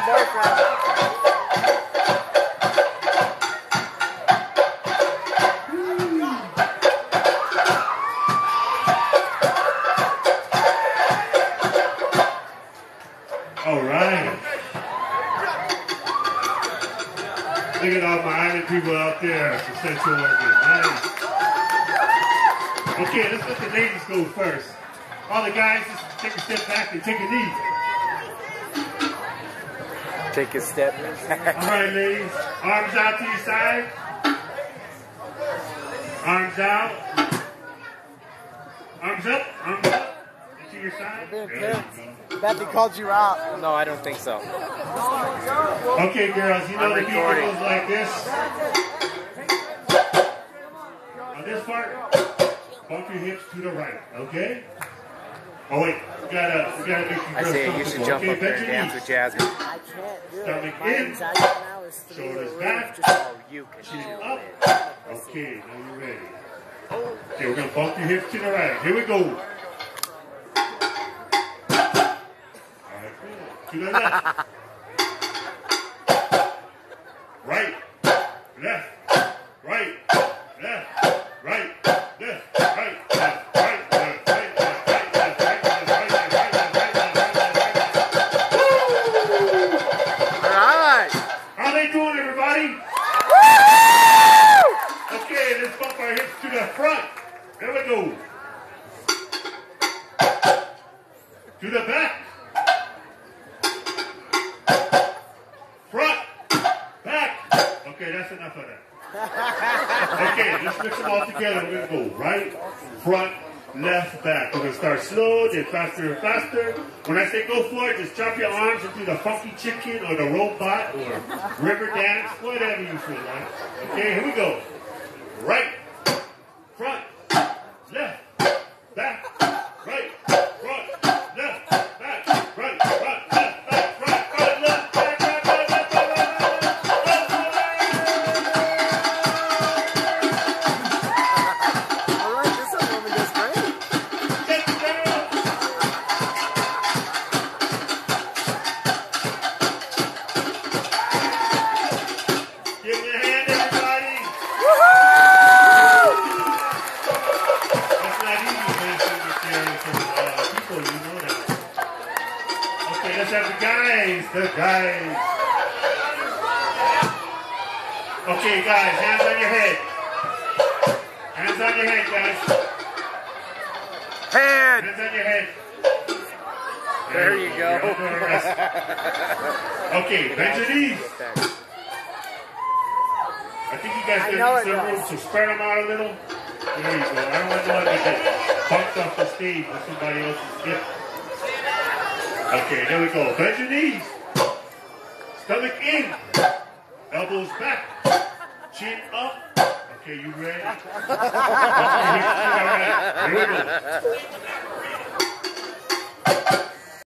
boyfriend. All right. Look at all my island people out there for Central Oregon. Nice. Okay, let's let the ladies go first. All the guys, just take a step back and take a knee. Take a step back. All right, ladies. Arms out to your side. Arms out. Arms up. Arms up. To your side. Bethy called you out. No, I don't think so. Okay, girls, you know the people goes like this. On this part, bump your hips to the right, okay? Oh wait, we gotta make you girls I say you should jump up there and dance with Jasmine. I can't do it. Stomach My in, anxiety now is through shoulders the back. roof. Just Oh, you can Chin do up. it. Okay, now you're ready. Okay, we're gonna bump your hips to the right. Here we go. Alright, good. To the left. Right, left, right, left, right, left, right, left, right, left, right, left, right, left, right, left, right, left, right, left, right, left. All right. How they doing, everybody? Okay, let's bump our hips to the front. There we go. To the back. Front. Back. Okay, that's enough of that. Okay, let's mix them all together. We're going to go right, front, left, back. We're going to start slow, then faster and faster. When I say go for it, just drop your arms and do the funky chicken or the robot or river dance, whatever you feel like. Okay, here we go. Right, front, left, back, right, front, left, back, right, front, left, back, right, front, left, back, right, front, left, back, right, All right, this woman does great. Give me a hand, everybody. That's not easy, dancing with people, you know that. Okay, let's have the guys. Okay, guys, hands on your head. Hands on your head, guys. Hand. Hands on your head. There you go. You're under arrest. Okay, bend your knees. I think you guys need some room to spread them out a little. There you go. I don't want no one to get bumped off the stage with somebody else's hip. Okay, there we go. Bend your knees. Stomach in. Elbows back. Chin up. Okay, you ready? All right. Here we go.